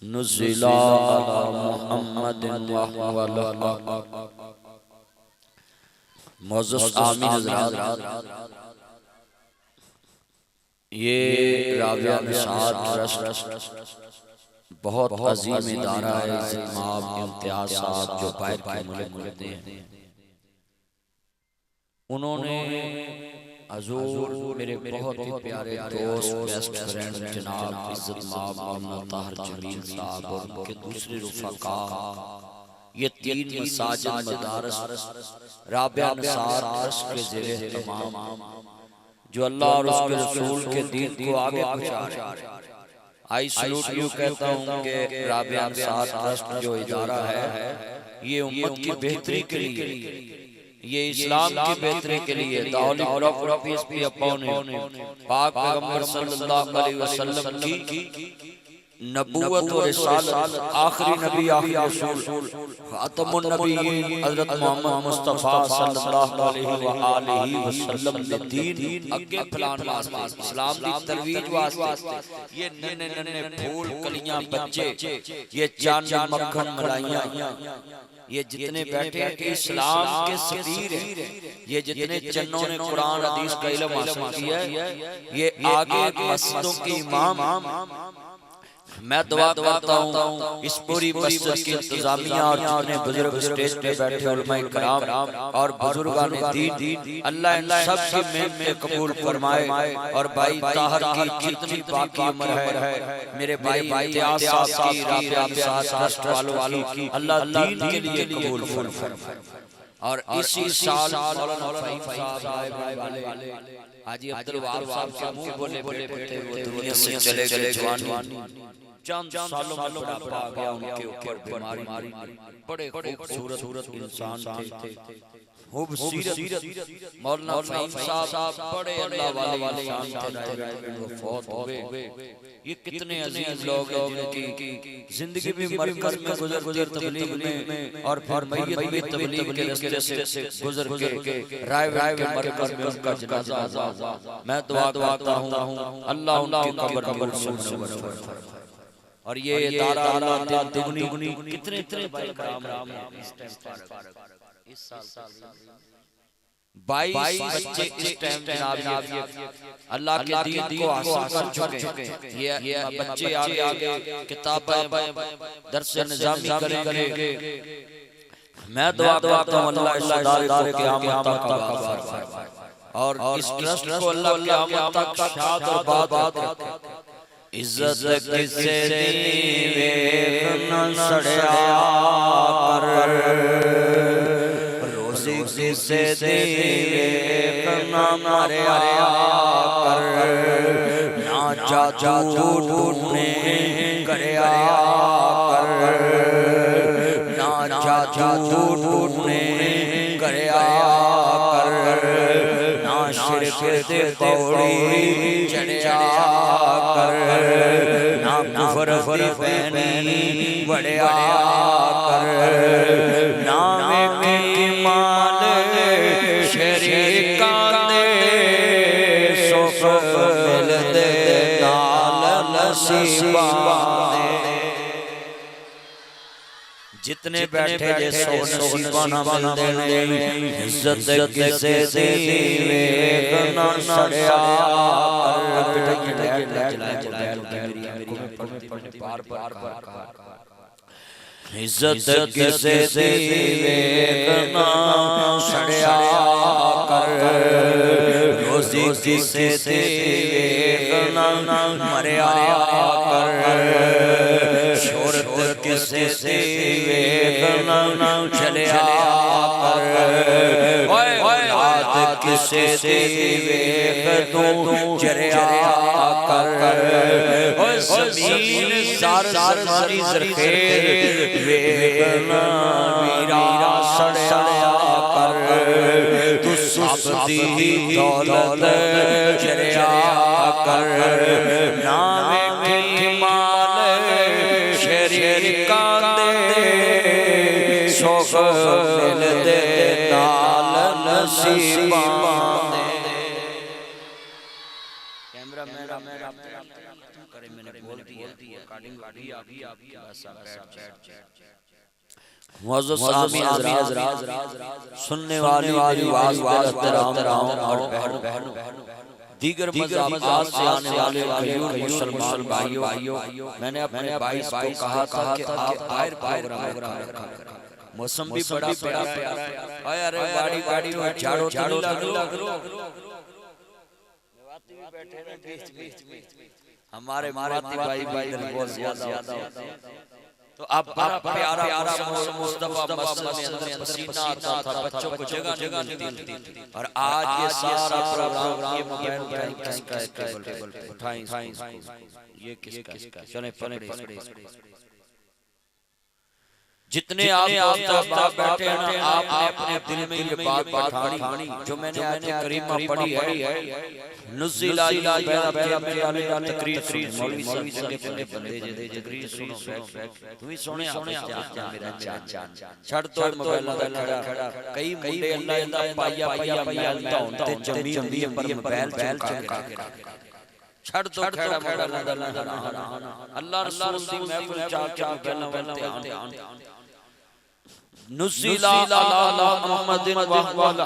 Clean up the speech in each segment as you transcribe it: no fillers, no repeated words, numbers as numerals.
नुज़िला अला मुहम्मदिन व अला मोअज़्ज़ज़ आमीन हज़रात। ये राबिया निसार ट्रस्ट बहुत अजीम इदारा है। जनाब इम्तियाज साहब जो बाहर के मुल्क में रहते हैं, उन्होंने हजूर मेरे बहुत ही प्यारे दोस्त बेस्ट फ्रेंड जनाब इज्जत माब मोहम्मद ताहिर जमील साहब और उनके दूसरे रुफका, ये तीन मसाजिद मदारस राबिया निसार ट्रस्ट के ज़रिए तमाम जो अल्लाह और उसके रसूल के दीन को आगे पहुंचा रहे हैं। आई सलूट यू कहता हूँ कि राबिया निसार ट्रस्ट जो इदारा है, ये उम्मत की बेहतरी के लिए, ये इस्लाम की बेहतरी के लिए दाऊद पीस भी अपॉन पाक पैगंबर सल्लल्लाहु अलैहि वसल्लम की नबूवत और रिसालत, आखिरी नबी आखिरी रसूल खातमुन नबीय्यीन हज़रत मोहम्मद मुस्तफ़ा सल्लल्लाहु अलैहि वसल्लम ने दीन अगे फैलाने वास्ते, इस्लाम दी तरवीज वास्ते ये नन्हे नन्हे फूल कलियां बच्चे, ये चांद मक्खन मलाइयां, ये जितने बैठे हैं कि इस्लाम के सफीर हैं, ये जितने चन्नों ने कुरान हदीस का इल्म हासिल किया है, ये आगे मस्जिदों के इमाम। मैं दुआ करता हूँ इस पूरी मस्जिद की इंतजामिया और जितने बुजुर्ग स्टेज पे बैठे उलमाए कराम और बुजुर्गान दीन, अल्लाह इन सब की मेहनत कबूल फरमाए। और भाई ताहिर की जितनी बाकी उम्र है, मेरे भाई इम्तियाज साहब की, राबिया ट्रस्ट वालों की, अल्लाह दीन के लिए कबूल फरमाए। और इसी साल मौलाना फहीम साहब वाले हाजी अब्दुल वहाब साहब के मुंह बोले बोले वो दुनिया से चले गए जवानी, चंद सालों में बुढ़ापा आ गया उनके ऊपर बीमारी, बड़े खूबसूरत इंसान थे, खूबसूरत मौलाना फहीम साहब बड़े अल्लाह वाले इंसान थे, वो फौत हुए। ये कितने अजीज लोग हैं जिनकी जिंदगी भी मरकज में गुजर तबलीग में और फिर मैयत भी तबलीग के रास्ते से गुजर के राय के मरकज में उनका जनाजा। मैं दुआ करता हूँ अल्लाह उनकी कब्र नूर से मुनव्वर फरमाए। और ये इदारा अल्लाह दुगनी कितने कराम इस टाइम इस साल 22 बच्चे इस टाइम जनाब अल्लाह के दीन को हासिल कर चुके हैं। ये बच्चे आगे किताबें दर्स निज़ामी करेंगे। मैं दुआ करता हूं अल्लाह इस इदारे को क़यामत तक फरमाए और इस ट्रस्ट को अल्लाह क़यामत तक शाद और बाद रखे। इज्जत किसे दी वेख न सड़या कर, रोज़ी किसे दी वेख न मरया कर, ना जादू टूटने करया कर, ना जादू टूटने करया कर, ना शिरक दे पौड़ी चढ़या कर, ना कुफर पैनी बढ़या कर, ना में माल शरीका दे सुख मिलदे नाल नसीबा दे। जितने बैठे जे सो नसीबा ना मिलदे, इज्जत किसे दी वेख ना सड़या इज्जत किसे दी वेख ना सड़या कर, रोज़ी किसे दी वेख ना मरया कर, शोहरत किसे दी वेख ना चलया कर, औलाद किसे दी वेख तू चरया कर, ज़मीन ज़र मारी ज़रख़ेर वेख ना वीरा सड़या कर, तू सुस्ती दौलत चरया कर, ना वेखी माल शरीका दे सुख मिलदे नाल नसीबा दे। कैमरा मेरा करे मैंने बोल दिया रिकॉर्डिंग आ गई आपकी बस आप बैठ मुअज़्ज़ज़ सामी हज़रात सुनने वाली मेरी आवाज़ एहतराम और बहन दीगर मज़ाहब से आने वाले गयूर मुसलमान भाइयों मैंने अपने भाई को कहा था कि आप बाहर प्रोग्राम मौसम भी बड़ा प्यारा है अरे बाड़ी बाड़ी में झाड़ो झाड़ो लग लो बैठे ना बीच में हमारे भाई बहुत ज्यादा तो अब बड़ा प्यारा मुस्तफा मस्जिद में अंदर पसीना आता था बच्चों को जगह नहीं मिलती और आज ये सारा प्रोग्राम ये मोबाइल किसका है टेबल पे उठाएं ये किसका चलें पकड़े जितने आप बैठे हैं ना आपने अपने दिल में ये बात बैठानी जो मैंने आज करीमा पढ़ी है नुज़िला तकरीर मौलवी साहब बंदे तकरीर सुनो तू ही सोने मेरा चाचा छड़ दो मोबाइल दा खड़ा कई मुंडे अल्लाह पाया ते जमीन पर मोबाइल चमका छड़ दो खड़ा मोबाइल अल्लाह रसूल दी महफिल चाचा गल्लां ध्यान नुज़िला अला मुहम्मदिन वहवाला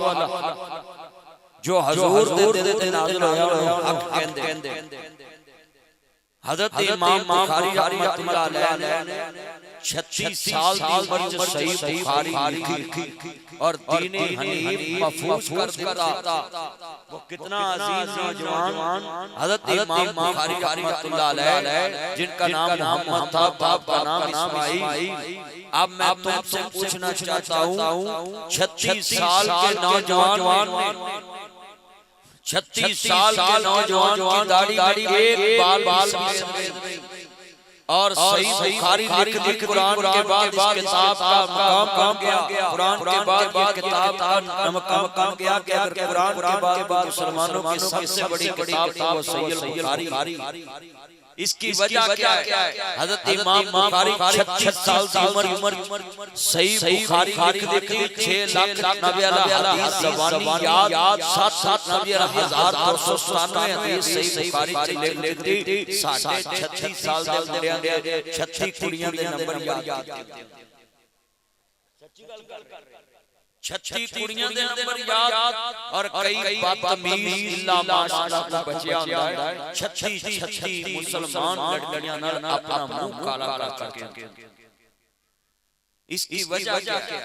जो हुजूर दे नाज़िल होया हक कहंदे हज़रत इमाम बुखारी रहमतुल्लाह अलैह ने 36 साल की उम्र में सही बुखारी लिखी और दीन हनीफ महफूज कर देता वो कितना अजीज नौजवान हज़रत इमाम बुखारी रहमतुल्लाह अलैह जिनका नाम मोहम्मद था बाप का नाम इस्माइल अब मैं तुमसे पूछना चाहता हूँ 36 साल के नौजवान 36 साल के नौजवान की दाढ़ी एक बाल और सही बुखारी लिख कुरान के बाद किताब का मकाम गया कुरान के बाद किताब का मकाम गया कि अगर कुरान के बाद मुसलमानों की सबसे बड़ी किताब था वो सही बुखारी इसकी वजह क्या है हज़रत इमाम बुखारी 36 साल की उम्र सही बुखारी लिख 6 लाख नबी हदीस ज़बानी याद 7 नबी 1297 हदीस सही बुखारी लिख दी 36 साल दे मुंडियां दे 36 कुड़ियां दे नंबर याद सच्ची गल कर 36 कुड़ियां दे नंबर याद और कई बदतमीज इल्ला माशाअल्लाह बच्चियां होंदा है 36 मुसलमान लड़कियां नाल अपना मुंह काला कर सके इसकी वजह क्या है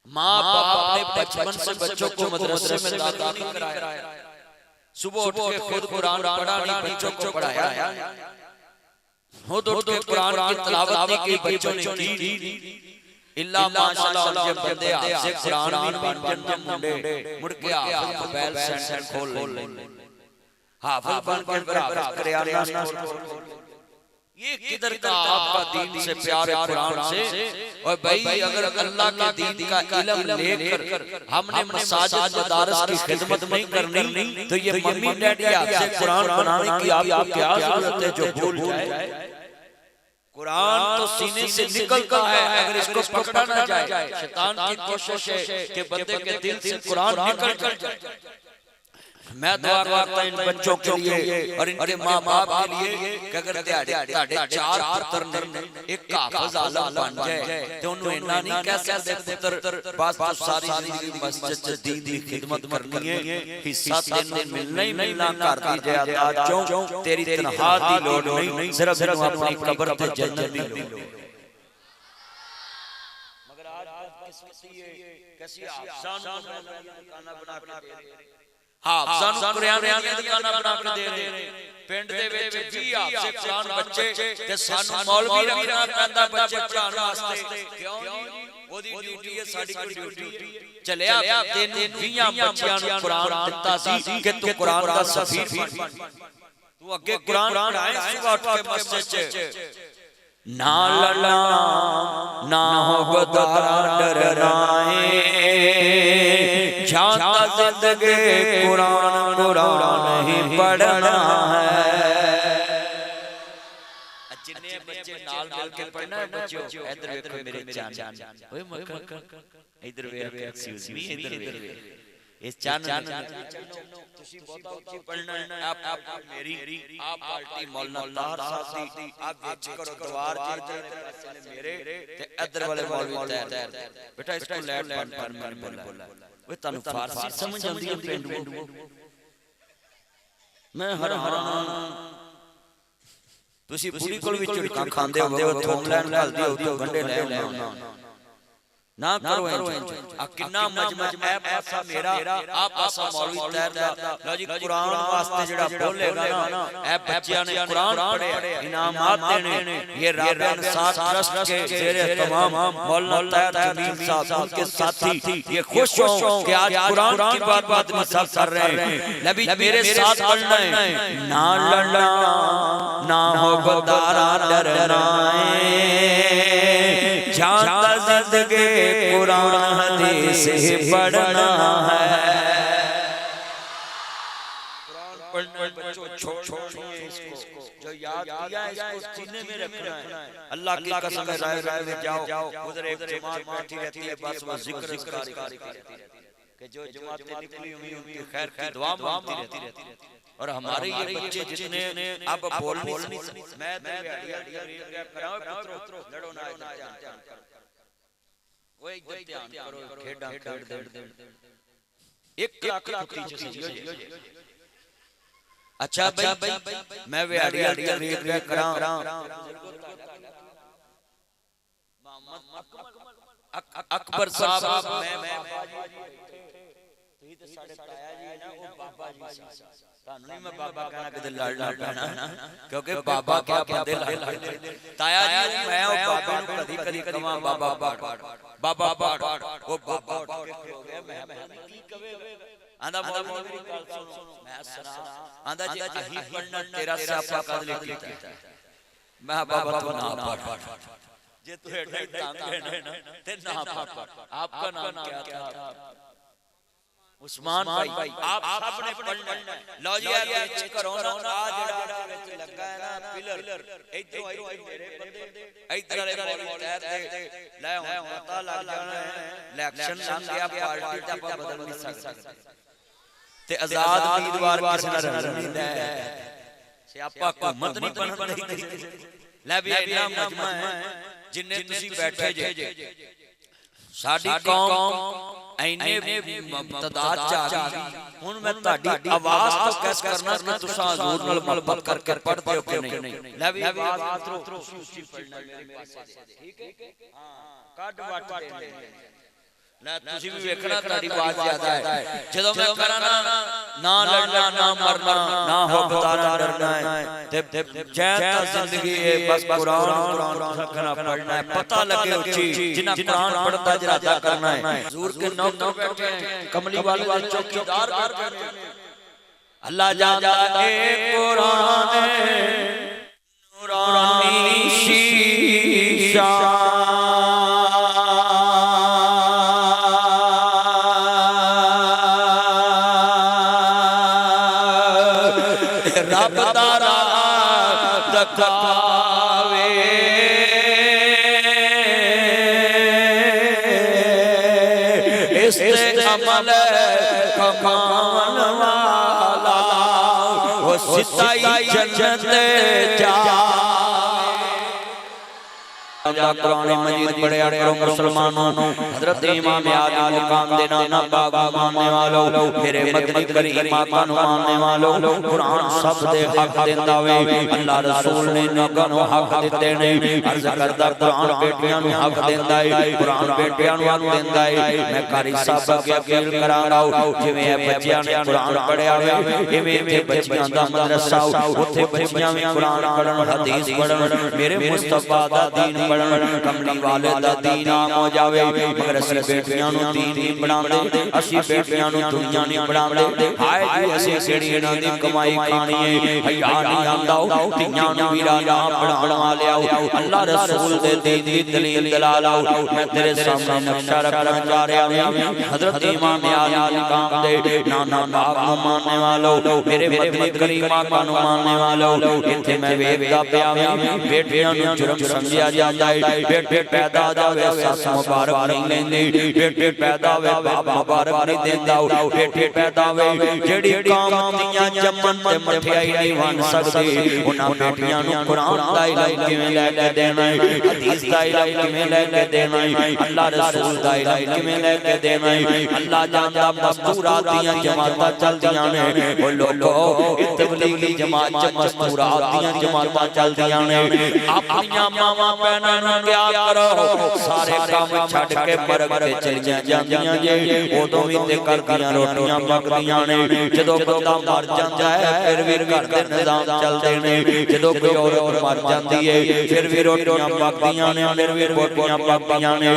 मां बाप अपने बचपन से बच्चों को मदरसे में दाखिल नहीं कराया सुबह उठ के खुद कुरान पढ़ा नहीं बच्चों को पढ़ाया खुद उठ के कुरान की तिलावत की बच्चों ने की इल्ला माशाअल्लाह जब बंदे हाफिज़ कुरान भी बन जाते मुंडे मुड़ के हाफिज़ मोबाइल सेंटर खोल ले हाफिज़ बन के बराबर करियाना स्टोर ये किधर का आपका दीन से प्यार है कुरान से और भाई अगर अल्लाह के दीन का इल्म लेकर हमने मसाजिद मदारस की खिदमत नहीं करनी तो ये मम्मी डैडी आपसे कुरान बनाने की आप क्या जरूरत है जो भूल जाए कुरान तो सीने से निकलता है अगर इसको पकड़ा ना जाए शैतान की कोशिश है कि बंदे के दिल से कुरान निकल जाए मैं दुआ करता हूं इन बच्चों के लिए और इनके मां बाप के लिए कि अगर ਤੁਹਾਡੇ 4 पुत्र एक हाफिज आलम बन जाए तो उन्हें इतना नहीं कह सकते पुत्र बस सारी जिंदगी मस्जिद च दीन की खिदमत करनी है हिस्सा तेरे मिलना ही मिलना कर दी जाए आज क्यों तेरी तनहा दी लोड़ नहीं सिर्फ अपनी कब्र ते जन्नत दी लोड़ मगर आज किस्मती है कैसी आसान खाना बना के हां सानू कुरान दी दुकानां बना के दे रहे पिंड दे विच 20 हाफिज़ कुरान बच्चे ते सानू मौलवी रखना पैंदा बच्चे पढ़ाउण वास्ते क्यों ओदी ड्यूटी है साडी कोई ड्यूटी चलिया तेन 20 बच्चियां नू कुरान दित्ता सी कि तू कुरान दा सफीर बन तू अगे कुरान पढ़ाए सुबह उठ के मस्जिद च ना लड़ा ना हो गदारा डरनाए जाता जिंदगी कुरान ही पढ़ना है जिन्ने बच्चे नाल मिल के पढ़ना है बच्चों इधर देखो मेरे जान ओए मक्का इधर वेख एक्सक्यूज मी इधर वेख इस चन्न तुसी बहुत ऊंची पढ़ना है आप मेरी आप पार्टी मौलाना ताहर साहब दी आप विच करो दीवार जे मेरे ते इधर वाले मौलवी तैर बेटा इसको लैट पर मैंने बोला वे तानु फारसी समझ आंदी है पेंडू मैं हैरान तुसी पूरी कोल विच झुड़कां खांदे होंदे हो थोम लैन घलदे हो तो गंढे ले आउंदा ना करो इंज आ किन्ना मजमा ऐ पासा मेरा आ पासा मौलवी तैरदा लो जी कुरान वास्ते जेड़ा बोलेगा ना ऐ बच्चियां ने कुरान पढ़े इनामात देने ये राबे इंसाफ ट्रस्ट के जेरे तमाम मौलाना तैर जमील साहब उनके साथी ये खुश हो कि आज कुरान की बात में सब कर रहे हैं नबी मेरे साथ पढ़ना है ना लड़ना ना हो बदारा डरना जानता जिंदगी कुरान हदीस से पढ़ना है कुरान पढ़ने बच्चों छोड़िए इसको जो याद किया है इसको सीने में रखना है अल्लाह की कसम है राय में जाओ उधर एक जमात बैठी रहती है बस वो जिक्र करती रहती है कि जो जमातें निकली हुई उनकी खैर की दुआ मांगती रहती है और हमारे ये बच्चे जितने अब बोल नहीं मैं कराओ पुत्रो लड़ो ना जान वो इधर ध्यान करो खेड़ा खेड़ दे एक लाख की चीज अच्छा भाई मैं वेड़ी रे करा अकबर साहब मैं तो साढ़े ताया जी है ना वो बाबा जी तानू नहीं मैं बाबा कहना कि लड़ना पैना क्योंकि बाबा क्या बंदे ताया जी मैं वो बाबा नु कदी कमा बाबा बाबा वो बाबा हो गया मैं की कवे आंदा मौलवी गल सुनो मैं सुना आंदा जी अही पढ़ना तेरा स्यापा कद लिखता है मैं बाबा तो ना पढ़ जे तू एडा तंग है ना ते ना पढ़ आपका नाम क्या था उस्मान भाई आप सबने पढ़ना लो जी यार विच करो ना आ जेड़ा विच लगा है ना पिलर इधर आई मेरे बंदे इधर वाले तैर दे ले हुन पता लग जाना है इलेक्शन लंघ गया पार्टी दा बदल नहीं सकदा ते आजाद उम्मीदवार किस ना रंजीदा है सियापा हुकूमत नहीं बनदी ले भी इना मजमा है जिन्ने तुसी बैठे जे साडी कौम ऐने तदाद च आ गई हुन मैं ताडी आवाज तो कैस करना कि तुसा हजूर नाल मोहब्बत करके पढ़दे हो कि नहीं ले भी आवाज उतरो उसी पढ़ना मेरे पास ठीक है हां काट वाट दे ना तुसी भी देखना ताडी आवाज ज्यादा है जदों मैं करा ना लड़ना ना मरना ना हो बताना डरना है ते जैता जिंदगी है बस कुरान रखना पढ़ना है पता लगे उची जिना कुरान पढ़ता इरादा करना है हुजूर के नौकर बैठे हैं कमली वाले चौकीदार बैठे हैं अल्लाह जानता है कुरान नूरानी शीशा रब तारा दखावे इस अमल कमान वाला वो सिताई जन्नत जा कुरान मजीद पढ़या करो मुसलमानों हजरत इमाम आली मुकाम देना ना बाग मानने वालों मेरे मदनी करीम आका नु मानने वालों कुरान सब दे हक देंदा वे अल्लाह रसूल ने नगा नु हक दिते ने अर्ज करदा कुरान बेटियां नु हक देंदा है कुरान बेटियां नु हक देंदा है मैं कारी साहब अगे अपील करांगा जिवें ए बच्चियां ने कुरान पढ़या वे इवें इथे बच्चियां दा मदरसा उथे बच्चियां भी कुरान पढ़न हदीस पढ़न मेरे मुस्तफा दा दीन कमली वाले दा दीन आम हो जावे मगर असी बेटियां नु दीन नहीं बनांदे असी बेटियां नु दुनिया नहीं बनांदे हाय जी असी केड़ी इना दी कमाई खानी है हया नहीं आंदा तियां नु वीरा ना बनाण वाले आओ अल्लाह रसूल दे दीन दी दलील दलाल आओ मैं तेरे सामने नक्शा रखना चाह रहा हूं हजरत इमाम आली मुकाम दे नाना बाप नु मानने वालों मेरे मदनी करीम आका नु मानने वालों इथे मैं वेखदा पिया बेटियां नु जुर्म समझिया जांदा ਜਾਂਦਾ ਹੈ ਬੇਟੇ ਪੈਦਾ ਜਾਵੇ ਸੱਸ ਮੁਬਾਰਕ ਨਹੀਂ ਲੈਂਦੀ ਬੇਟੇ ਪੈਦਾ ਹੋਵੇ ਬਾਪ ਮੁਬਾਰਕ ਨਹੀਂ ਦਿੰਦਾ ਬੇਟੇ ਪੈਦਾ ਹੋਵੇ ਜਿਹੜੀ ਕਾਮ ਦੀਆਂ ਜੰਮਣ ਤੇ ਮਠਿਆਈ ਨਹੀਂ ਵੰਡ ਸਕਦੀ ਉਹਨਾਂ ਬੇਟੀਆਂ ਨੂੰ ਕੁਰਾਨ ਦਾ ਇਲਮ ਕਿਵੇਂ ਲੈ ਕੇ ਦੇਣਾ ਹੈ ਹਦੀਸ ਦਾ ਇਲਮ ਕਿਵੇਂ ਲੈ ਕੇ ਦੇਣਾ ਹੈ ਅੱਲਾਹ ਰਸੂਲ ਦਾ ਇਲਮ ਕਿਵੇਂ ਲੈ ਕੇ ਦੇਣਾ ਹੈ ਅੱਲਾਹ ਜਾਣਦਾ ਮਸਤੂਰਾਤ ਦੀਆਂ ਜਮਾਤਾਂ ਚੱਲਦੀਆਂ ਨੇ ਉਹ ਲੋਕੋ ਇਹ ਤਬਲੀਗੀ ਜਮਾਤ ਚ ਮਸਤੂਰਾਤ ਦੀਆਂ ਜਮਾਤਾਂ ਚੱਲਦੀਆਂ ਨੇ ਆਪਣੀਆਂ ਮਾਵਾਂ ਭੈਣਾਂ ਨੂੰ ਕਿਆ ਕਰੋ ਸਾਰੇ ਕੰਮ ਛੱਡ ਕੇ ਮਰਗ ਤੇ ਚਲੀਆਂ ਜਾਂਦੀਆਂ ਜੇ ਉਦੋਂ ਵੀ ਤੇ ਕਰਦੀਆਂ ਰੋਟੀਆਂ ਪੱਕਦੀਆਂ ਨੇ ਜਦੋਂ ਬੰਦਾ ਮਰ ਜਾਂਦਾ ਹੈ ਫਿਰ ਵੀ ਘਰ ਦੇ ਨਿਜ਼ਾਮ ਚੱਲਦੇ ਨੇ ਜਦੋਂ ਕੋਈ ਔਰਤ ਮਰ ਜਾਂਦੀ ਹੈ ਫਿਰ ਵੀ ਰੋਟੀਆਂ ਪੱਕਦੀਆਂ ਨੇ ਫਿਰ ਵੀ ਰੋਟੀਆਂ ਪੱਕਦੀਆਂ ਨੇ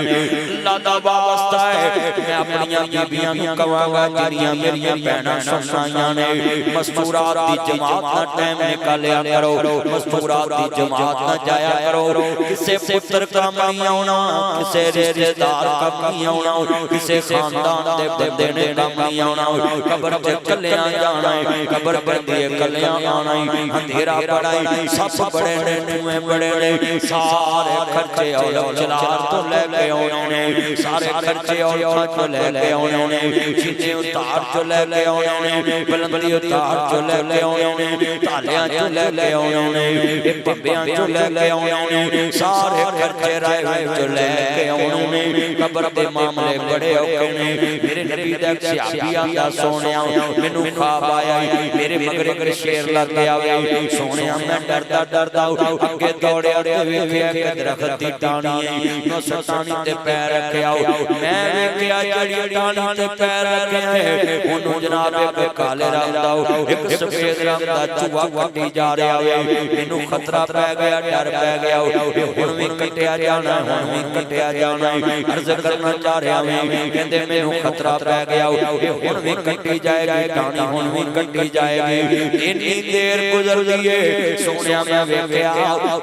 ਅੱਲਾਹ ਦਾ ਵਾਸਤਾ ਹੈ ਮੈਂ ਆਪਣੀਆਂ ਬੀਬੀਆਂ ਨੂੰ ਕਹਾਂਗਾ ਜਿਹੜੀਆਂ ਮੇਰੀਆਂ ਭੈਣਾਂ ਸੁਣਾਈਆਂ ਨੇ ਮਸਤੂਰਾਤ ਦੀ ਜਮਾਤ ਦਾ ਟਾਈਮ ਨਿਕਾਲਿਆ ਕਰੋ ਮਸਤੂਰਾਤ ਦੀ ਜਮਾਤ ਨਾ ਜਾਇਆ ਕਰੋ ਕਿਸੇ ਪੁੱਤਰ ਕੰਮ ਨਹੀਂ ਆਉਣਾ ਕਿਸੇ ਰਿਸ਼ਤੇਦਾਰ ਕੰਮ ਨਹੀਂ ਆਉਣਾ ਕਿਸੇ ਖਾਨਦਾਨ ਦੇ ਬੰਦੇ ਨੇ ਕੰਮ ਨਹੀਂ ਆਉਣਾ ਕਬਰ ਤੇ ਕੱਲਿਆਂ ਜਾਣਾ ਹੈ ਕਬਰ ਬੰਦੇ ਕੱਲਿਆਂ ਆਉਣਾ ਹੈ ਅੰਧੇਰਾ ਬੜਾ ਹੈ ਸੱਪ ਬੜੇ ਨੇ ਟੂਏ ਬੜੇ ਨੇ ਸਾਰੇ ਖਰਚੇ ਔਰ ਜਲਾਲ ਤੋਂ ਲੈ ਕੇ ਆਉਣੇ ਨੇ ਸਾਰੇ ਖਰਚੇ ਔਰ ਤੋਂ ਲੈ ਕੇ ਆਉਣੇ ਨੇ ਚੀਜ਼ੇ ਉਤਾਰ ਚੋਂ ਲੈ ਕੇ ਆਉਣੇ ਨੇ ਬਲੰਦੀ ਉਤਾਰ ਚੋਂ ਲੈ ਕੇ ਆਉਣੇ ਨੇ ਢਾਲਿਆਂ ਚੋਂ ਲੈ ਕੇ ਆਉਣੇ ਨੇ ਇਹ ਪੱਬਿਆਂ ਚੋਂ ਲੈ ਕੇ ਆਉਣੇ ਨੇ ਸਾਰੇ ਖਰਚੇ ਰਾਏ ਚੋਂ ਲੈ ਕੇ ਆਉਣੇ ਨੇ ਕਬਰ ਦੇ ਮਾਮਲੇ ਬੜੇ ਔਖੇ ਨੇ ਮੇਰੇ ਨਬੀ ਦਾ ਸਿਆਬੀ ਆਂਦਾ ਸੋਹਣਿਆ ਮੈਨੂੰ ਖਾਬ ਆਇਆ ਮੇਰੇ ਮਗਰ ਇੱਕ ਸ਼ੇਰ ਲੱਗ ਗਿਆ ਸੋਹਣਿਆ ਮੈਂ ਡਰਦਾ ਅੱਗੇ ਦੌੜਿਆ ਤੇ ਵੇਖਿਆ ਕਿ ਦਰਖਤ ਦੀ ਟਾਹਣੀ ਹੈ ਨੋ ਸਤਾਣੀ ਤੇ ਪੈਰ ਰੱਖਿਆ ਮੈਂ ਵੇਖਿਆ ਜਿਹੜੀ ਟਾਹਣੀ ਤੇ ਪੈਰ ਰੱਖਿਆ ਹੈ ਉਹਨੂੰ ਜਨਾਬ ਇੱਕ ਕਾਲੇ ਰੰਗ ਦਾ ਇੱਕ ਸਫੇਦ ਰੰਗ ਦਾ ਚੂਹਾ ਕੱਟੀ ਜਾ ਰਿਹਾ ਹੈ ਮੈਨੂੰ ਖਤਰਾ ਪੈ ਗਿਆ ਡਰ ਪੈ ਗਿਆ ਹੁਣ ਵੀ ਕੱਟਿਆ ਜਾਣਾ ਹੁਣ ਵੀ ਕੱਟਿਆ ਜਾਣਾ ਅਰਜ਼ ਕਰਨਾ ਚਾਹ ਰਿਹਾ ਮੈਂ ਕਹਿੰਦੇ ਮੈਨੂੰ ਖਤਰਾ ਪੈ ਗਿਆ ਹੁਣ ਵੀ ਕੱਟੀ ਜਾਏਗੀ ਟਾਹਣੀ ਹੁਣ ਵੀ ਕੱਟੀ ਜਾਏਗੀ ਇੰਨੀ ਦੇਰ ਗੁਜ਼ਰ ਗਈ ਏ ਸੋਹਣਿਆ ਮੈਂ ਵੇਖਿਆ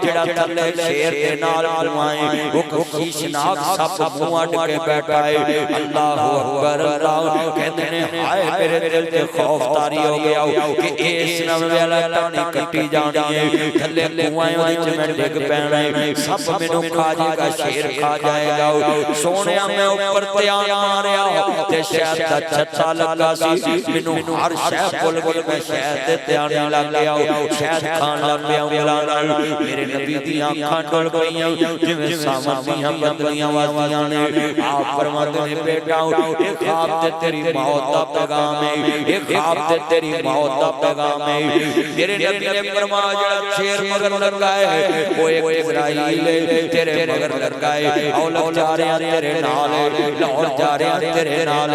ਜਿਹੜਾ ਥੱਲੇ ਸ਼ੇਰ ਦੇ ਨਾਲ ਘੁਮਾਏ ਉਹ ਖੀਸ਼ਨਾਕ ਸੱਪ ਮੂੰਹ ਅੱਡ ਕੇ ਬੈਠਾ ਹੈ ਅੱਲਾਹੁ ਅਕਬਰ ਅੱਲਾਹ ਕਹਿੰਦੇ ਨੇ ਹਾਏ ਮੇਰੇ ਦਿਲ ਤੇ ਖੌਫ ਤਾਰੀ ਹੋ ਗਿਆ ਕਿ ਇਸ ਨਵੇਂ ਵਾਲਾ ਟਾਹਣੀ ਕੱਟੀ ਜਾਣੀ ਹੈ ਥੱਲੇ ਕੁਆਂ ਉਹਦੇ ਚ ਮੈਂ ਡਿੱਗ ਪੈਣਾ ਹੈ ਸੱਪ ਮੈਨੂੰ ਖਾ ਜਾਏਗਾ ਸ਼ੇਰ ਖਾ ਜਾਏਗਾ ਸੋਹਣਿਆ ਮੈਂ ਉੱਪਰ ਧਿਆਨ ਮਾਰਿਆ ਤੇ ਸ਼ਹਿਦ ਦਾ ਛੱਛਾ ਲੱਗਾ ਸੀ ਮੈਨੂੰ ਹਰ ਸ਼ੈ ਭੁੱਲ ਗਈ ਮੈਂ ਸ਼ਹਿਦ ਤੇ ਧਿਆਨ ਲੱਗ ਗਿਆ ਸ਼ਹਿਦ ਖਾਣ ਲੱਗ ਪਿਆ ਉਂਗਲਾਂ ਨਾਲ ਮੇਰੇ ਨਬੀ ਦੀਆਂ ਅੱਖਾਂ ਡੁੱਲ ਗਈਆਂ ਜਿਵੇਂ ਸਾਵਣ ਦੀਆਂ ਬੱਦਲੀਆਂ ਵਰਦੀਆਂ ਨੇ ਆਪ ਫਰਮਾਉਂਦੇ ਨੇ ਬੇਟਾ ਇਹ ਖਾਬ ਤੇ ਤੇਰੀ ਮੌਤ ਦਾ ਪੈਗਾਮ ਹੈ ਇਹ ਖਾਬ ਤੇ ਤੇਰੀ ਮੌਤ ਦਾ ਪੈਗਾਮ ਹੈ ਮੇਰੇ ਨਬੀ ਨੇ ਫਰਮਾਇਆ ਜਿਹੜਾ ਸ਼ੇਰ ਮਗਰ ਲੱਗਾ ਹੈ ਉਹ ਇੱਕ ਇਜ਼ਰਾਈਲ ਤੇਰੇ ਮਗਰ ਲੱਗਾ ਹੈ ਔਲਦ ਜਾ ਰਿਹਾ ਤੇਰੇ ਨਾਲ ਲਾਹੌਰ ਜਾ ਰਿਹਾ ਤੇਰੇ ਨਾਲ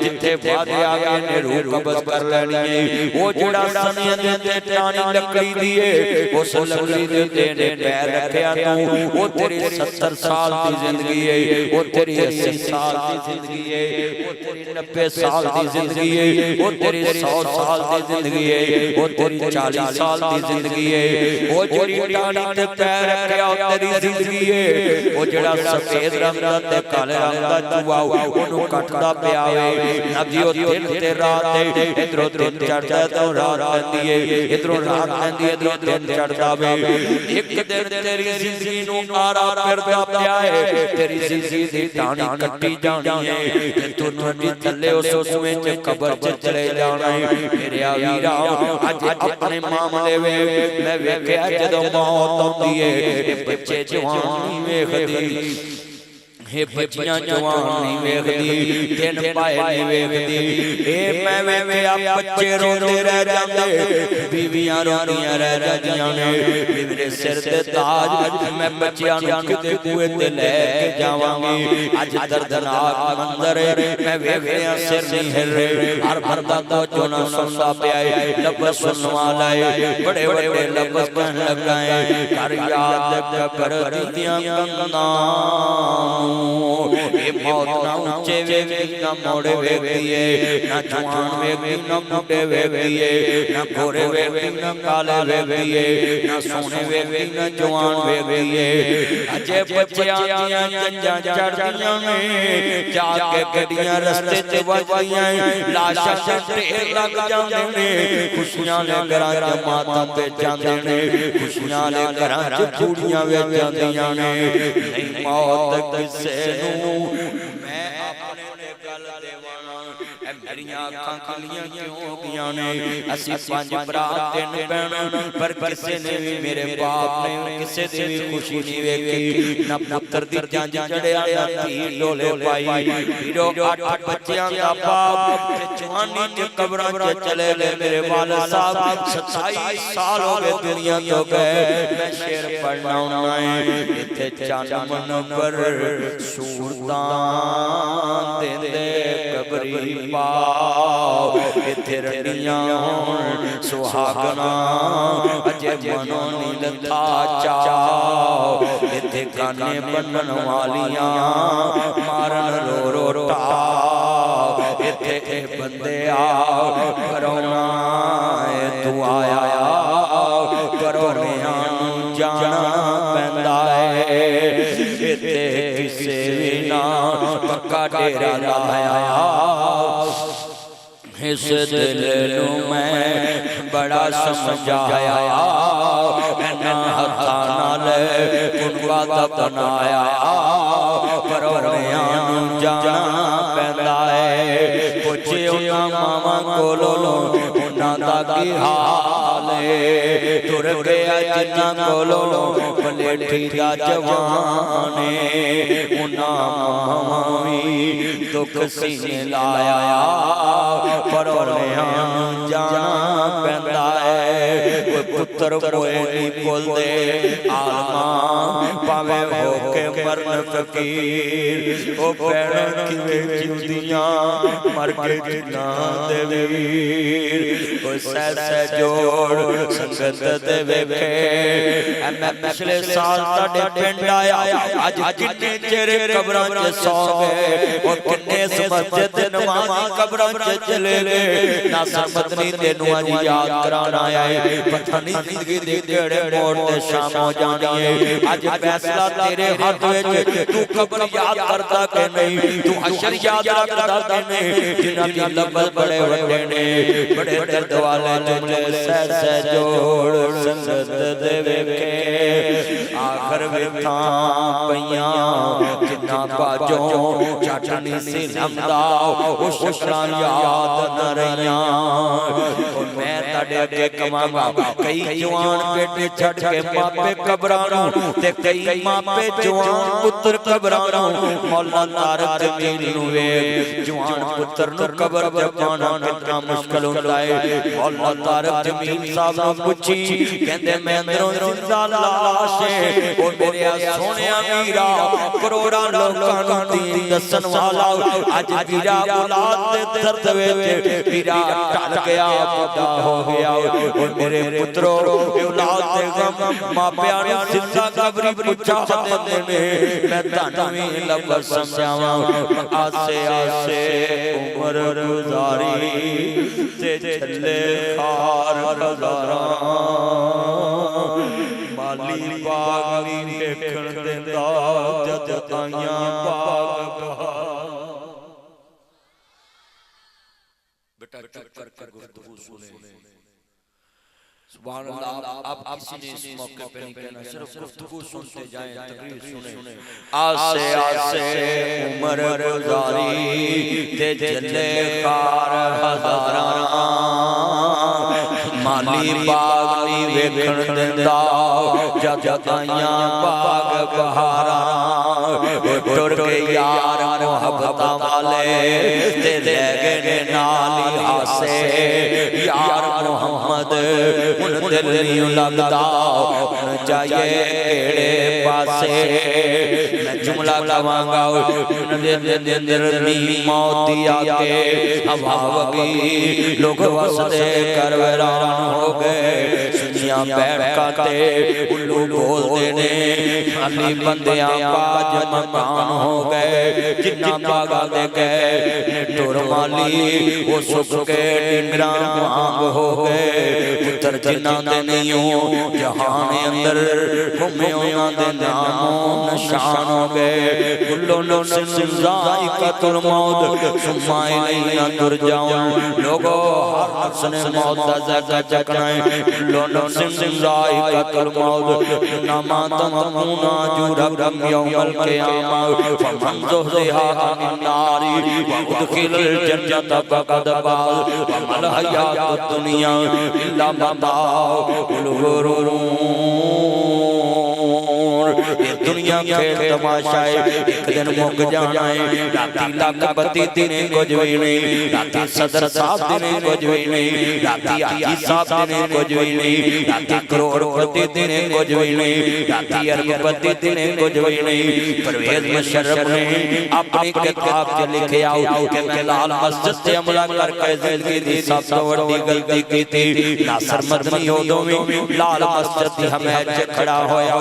ਜਿੱਥੇ ਵਾਦੇ ਆ ਗਏ ਨੇ ਰੂਹ ਕਬਜ਼ ਕਰ ਲੈਣੀ ਹੈ ਉਹ ਜਿਹੜਾ ਸਨੀਆਂ ਦੇ ਉੱਤੇ ਟਾਹਣੀ ਲੱਕੜੀ ਦੀ ਏ ਉਸ ਲੱਕੜੀ ਦੇ ਉੱਤੇ ਨੇ ਪੈਰ ਰੱਖਿਆ ਤੂੰ ਉਹ ਤੇਰੀ 70 ਸਾਲ ਦੀ ਜ਼ਿੰਦਗੀ ਏ ਉਹ ਤੇਰੀ 80 ਸਾਲ ਦੀ ਜ਼ਿੰਦਗੀ ਏ ਉਹ ਤੇਰੀ 90 ਸਾਲ ਦੀ ਜ਼ਿੰਦਗੀ ਏ ਉਹ ਤੇਰੀ 100 ਸਾਲ ਦੀ ਜ਼ਿੰਦਗੀ ਏ ਉਹ ਤੇਰੀ 40 ਸਾਲ ਦੀ ਜ਼ਿੰਦਗੀ ਏ ਉਹ ਜਿਹੜੀ ਟਾਹਣੀ ਤੇ ਪੈਰ ਰੱਖਿਆ ਉਹ ਤੇਰੀ ਜ਼ਿੰਦਗੀ ਏ ਉਹ ਜਿਹੜਾ ਸਫੇਦ ਰੰਗ ਦਾ ਤੇ ਕਾਲੇ ਰੰਗ ਦਾ ਚੂਹਾ ਉਹਨੂੰ ਕੱਟਦਾ ਪਿਆ ਏ ਨਬੀ ਉਹ ਦਿਨ ਤੇ ਰਾਤ ਤੇ ਇਧਰੋਂ ਦਿਨ ਚੜਦਾ ਤੇ ਰਾਤ ਪੈਂਦੀ ਏ ਇਧਰੋਂ ਰਾਤ ਪੈਂਦੀ ਇਧਰੋਂ ਦਿਨ ਚੜਦਾ ਵੇ ਇੱਕ ਦਿਨ ਤੇਰੀ ਜ਼ਿੰਦਗੀ ਨੂੰ ਆਰਾ ਫਿਰਦਾ ਪਿਆ ਏ ਤੇਰੀ ਜ਼ਿੰਦਗੀ ਦੀ ਟਾਹਣੀ ਕੱਟੀ ਜਾਣੀ ਏ ਤੇ ਤੂੰ ਨਦੀ ਥੱਲੇ ਉਸ ਸੂਏ ਚ ਕਬਰ ਚ ਚਲੇ ਜਾਣਾ ਏ ਮੇਰੇ ਵੀਰਾ ਅੱਜ ਆਪਣੇ ਮਾਮਲੇ ਵੇ ਮੈਂ ਵੇਖਿਆ ਜਦੋਂ ਮੌਤ ਆਉਂਦੀ ਏ ਇਹ ਬੱਚੇ ਜਵਾਨ ਨਹੀਂ ਵੇਖਦੀ ਇਹ ਬੱਚੀਆਂ ਜਵਾਨ ਨਹੀਂ ਵੇਖਦੀ ਦਿਨ ਪਾਏ ਨਹੀਂ ਵੇਖਦੀ ਇਹ ਮੈਂ ਵੇਖਿਆ ਬੱਚੇ ਰੋਂਦੇ ਰਹਿ ਜਾਂਦੇ ਬੀਵੀਆਂ ਰੋਂਦੀਆਂ ਰਹਿ ਜਾਂਦੀਆਂ ਨੇ ਮੇਰੇ ਸਿਰ ਤੇ ਤਾਜ ਮੈਂ ਬੱਚਿਆਂ ਨੂੰ ਕਿਤੇ ਕੂਏ ਤੇ ਲੈ ਕੇ ਜਾਵਾਂਗੀ ਅੱਜ ਦਰਦਨਾਕ ਮੰਜ਼ਰ ਮੈਂ ਵੇਖਿਆ ਸਿਰ ਨਹੀਂ ਹਿਲ ਰਹੇ ਹਰ ਬੰਦਾ ਤੋਂ ਚੋਣਾ ਸੁਣਦਾ ਪਿਆ ਏ ਲਫ਼ਜ਼ ਸੁਣਨ ਵਾਲਾ ਏ ਬੜੇ ਬੜੇ ਲਫ਼ਜ਼ ਕਹਿਣ ਲੱਗਾ ਏ ਕਰ ਯਾਦ ਕਰ ਦੀਆਂ ਕੰਨਾਂ ये मौत ना ऊंचे वेखी ना मोड़े वेखिए ना जवान वेखी ना बूढ़े वेखिए ना गोरे वेखी ना काले वेखिए ना सोने वेखी ना जवान वेखिए अजे बच्चे आंदियां जंजां चढ़दियां ने जाके गड्डियां रस्ते च वजदियां लाशां ते ढेर लग जांदे ने खुशियां ले घरां च माता ते जांदे ने खुशियां ले घरां च चूड़ियां वेच जांदियां ने नहीं मौत किसे नूं मैं अपने ते गल देवां ऐ मेरियां अखां खलियां क्यों गियां ने असीं पंज भरा तीन भैणां पर किसे ने भी मेरे बाप ने किसे दी भी खुशी नहीं वेखी ना पुत्र दी जंज चढ़िया ना धी डोले पाई वीरो 8 बच्चियां दा बाप ते जवानी च कब्रां च चले गए मेरे वालिद साहब 27 साल हो गए दुनिया तो गए मैं शेर पढ़ना है इत्थे चंद मनवर सूरतां देंदे कबरी पाओ इत्थे रड़ियां होण सुहागना अजे मनो नीलथा चाओ इत्थे गाने बनन वालियां मारन रो रो टाओ इत्थे बंदे आओ करोना तू आया करोनियां जाना पैंदा है इत्थे किसे भी ना पक्का डेरा लाया इस दिल नूं मैं बड़ा समझाया ना हत्थां नाल कुनबा दा बनाया परौणियां नूं जाना पैंदा है पुछे उन्हां मावां कोलों उन्हां दा की हाल है तुर गया जिन्हां कोलों पलेठी दा जवान उन्हां मावां भी दुख सीने लाया परौणियां नूं जाना पैंदा है पुत्र कोई नहीं बोलदे आलमा भावे होके मरन फकीर ओ भैणां किवें जिंदियां मर के जिन्ना दे वीर ओ सह जोड़ संगत दे वेखे मैं पिछले साल तुहाडे पिंड आया अज किन्ने चेहरे कब्रां च सौ गए ओ किन्ने मस्जिद दे नमाज़ी कब्रां च चले गए ना समझनी तेनू अज याद कराना आए पता नहीं जिंदगी दे केड़े मोड़ ते शाम हो जानी है अज फैसला तेरे हाथ विच तू कब्र याद करदा के नहीं तू हशर याद रखदा के नहीं जिन्हां दी लफ्ज़ बड़े वड्डे ने बड़े दर्द वाले जुमले सह जोड़ संगत दे वेखे आखर विथां पईयां जिन्ना बाजों चटनी सी लमदा ओ शक्लां याद न रहियां ओ मैं ताडे अगे कमांगा कई जवान बेटे छड़ के मापे कब्रां नूं ते कई मापे जवान पुत्र कब्रां नूं मौला तारक जमील नूं वेख जवान पुत्र नूं कब्र च पाना कितना मुश्किल हुंदा है मौला तारक जमील साहब नूं पुछी कहंदे मैं अंदरों जिंदा लाश है ओ मेरे सोहणिया वीरा करोड़ां लोकां नूं दीन दसन वाला अज वीरा औलाद दे दर्द विच वीरा टल गया बुढ़ा हो गया ओ मेरे पुत्रो औलाद दे गम मापियां नूं जिंदा कबरी पुछा देंदे ने मैं तानू भी लफ्ज़ समझावां आसे आसे उम्र गुजारी ते चले खार हज़ारां माली बाग नी देखण देंदा जद आईयां बाग बेटा चुप कर गुफ्तगू सुने सुभान अल्लाह आप किसी ने इस मौके पे नहीं कहना सिर्फ गुफ्तगू सुनते जाएं तकरीर सुने आसे आसे उम्र गुजारी ते चले खार हज़ारां माली बाग नी वेखण देंदा जद आईयां बाग बहारां टुर के यार मोहब्बतां वाले ते रह गए नाल ही हासे यार मोहम्मद हुण दिल नहीं लगदा हुण जाइए केड़े पासे मैं जुमला कवांगा दे अंदर नी मौत दी आके हवा वगी लोग वसदे कर वैरान हो गए सजदियां बैठ काते उल्लू बोलदे ने अली बंदियां बाज मकान हो गए जिन्ना पागा दे गए टुर माली वो सुख के डिंगरा मांग हो गए पुत्र जिन्ना दे नहीं हो जहान अंदर घूमे उन्हां दे नामो निशान हो गए कुल्लो नफ्सिन ज़ाइक़तुल मौत सुम्मा इलैना तुरजाऊन लोगो हर नफ्स ने मौत दा ज़ायक़ा चखना है कुल्लो नफ्सिन ज़ाइक़तुल मौत इन्नमा तमन्नुना अजुरकुम यौमल क़ियामा फमन ज़ुहज़िहा अनिन नारि व उदखिलल जन्नत फ़क़द फाज़ वमल हयातुद दुनिया इल्ला मताउल गुरूर दुनिया खेल तमाशा है एक दिन मुक जाना है राती लखपति दिने कुछ भी नहीं राती सदर साहब दिने कुछ भी नहीं राती हाजी साहब दिने कुछ भी नहीं राती करोड़पति दिने कुछ भी नहीं राती अरबपति दिने कुछ भी नहीं परवेज मुशर्रफ ने अपनी किताब च लिखे आओ कि मैं लाल मस्जिद से हमला करके जिंदगी दी सब तो बड़ी गलती की थी नासर मदनी उदों भी लाल मस्जिद दी हमें खड़ा होया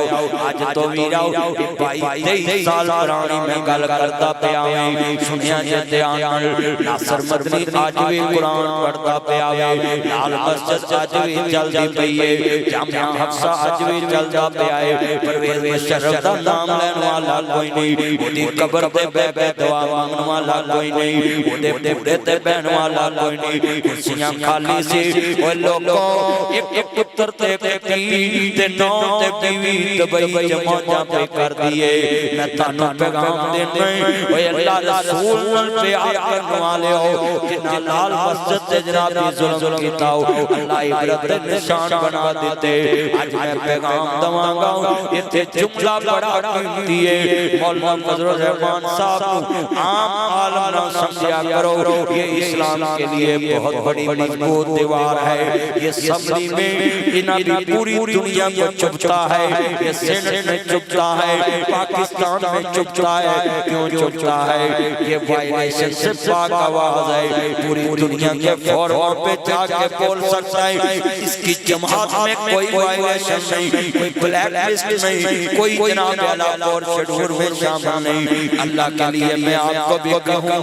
आज तो वीराओ भाई 23 साल पुरानी मैं गल करता पिया सुनिया जे ध्यान नासर मदनी आज भी कुरान पढ़ता पिया लाल मस्जिद आज भी चलदी पई है जामिया हफ्सा आज भी चलदा पिया है परवेज मुशर्रफ दा नाम लेने वाला कोई नहीं ओदी कब्र ते बैठे दुआ मांगने वाला कोई नहीं ओदे बूढ़े ते बहन वाला कोई नहीं कुर्सियां खाली सी ओ लोगों एक पुत्र ते बेटी ते नौ ते बीवी दुबई जमा पे कर दिए मैं तानू पैगाम देना ओए अल्लाह रसूल नाल प्यार करने वाले हो जिन्ना लाल मस्जिद ते जनाबी जुल्म कीता हो अल्लाह इबरत दे निशान बना देते आज मैं पैगाम दवांगा इथे जुमला बड़ा कीमती है मौलाना फजलुर रहमान साहब आम आलम ना समझा करो ये इस्लाम के लिए बहुत बड़ी मजबूत दीवार है ये सबरी में इना भी पूरी दुनिया को चुभता है ये सेनेट में चुभता है पाकिस्तान में चुभता है क्यों चुभता है ये वायलेशन से पाक आवाज है पूरी दुनिया के फोरम पे जाके बोल सकता है इसकी जमात में कोई वायलेशन नहीं कोई ब्लैक लिस्ट नहीं कोई जनाब वाला और शेड्यूल में शामिल नहीं अल्लाह के लिए मैं आपको भी कहूं